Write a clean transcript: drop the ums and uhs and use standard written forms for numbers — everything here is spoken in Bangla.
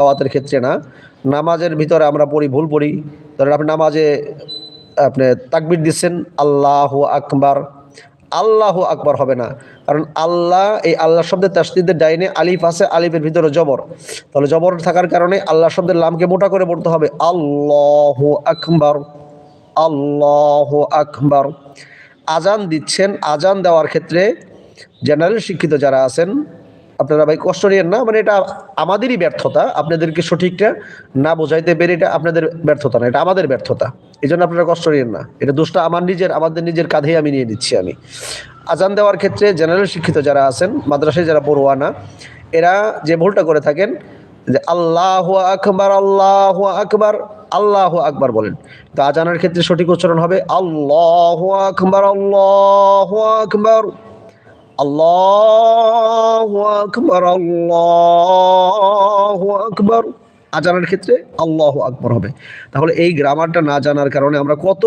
তেলাওয়াতের ক্ষেত্রে না, নামাজের ভিতরে আমরা ভুল পড়ি। ধরেন আপনি নামাজে আপনি তাকবীর দিচ্ছেন, আল্লাহু আকবার, আল্লাহু আকবার হবে না। কারণ আল্লাহ, এই আল্লাহ শব্দের তাসদীদের ডাইনে আলিফ আছে, আলিফের ভিতরে জবর। তাহলে জবর থাকার কারণে আল্লাহ শব্দের লামকে মোটা করে পড়তে হবে, আল্লাহু আকবার, আল্লাহু আকবার। আজান দিচ্ছেন, আজান দেওয়ার ক্ষেত্রে জেনারেল শিক্ষিত যারা আছেন, আপনারা ভাই কষ্ট নিয়েন না, মানে এটা আমাদেরই ব্যর্থতা, আপনাদেরকে সঠিকটা না বোঝাইতে পেরে এটা আপনাদের ব্যর্থতা না, এটা আমাদের ব্যর্থতা। এই জন্য আপনারা কষ্ট নিয়েন না, এটা দোষটা আমাদের নিজের কাঁধেই আমি নিয়ে নিচ্ছি। আমি আজান দেওয়ার ক্ষেত্রে জেনারেল শিক্ষিত যারা আছেন, মাদ্রাসায় যারা পড়ুয়া না, এরা যে ভুলটা করে থাকেন যে আল্লাহু আকবার, আল্লাহু আকবার, আল্লাহু আকবার বলেন। তো আজানের ক্ষেত্রে সঠিক উচ্চারণ হবে আল্লাহু আকবার, আল্লাহু আকবার, আল্লাহু আকবার, আল্লাহু আকবার। আজানের ক্ষেত্রে আল্লাহু আকবার হবে। তাহলে এই গ্রামারটা না জানার কারণে আমরা কত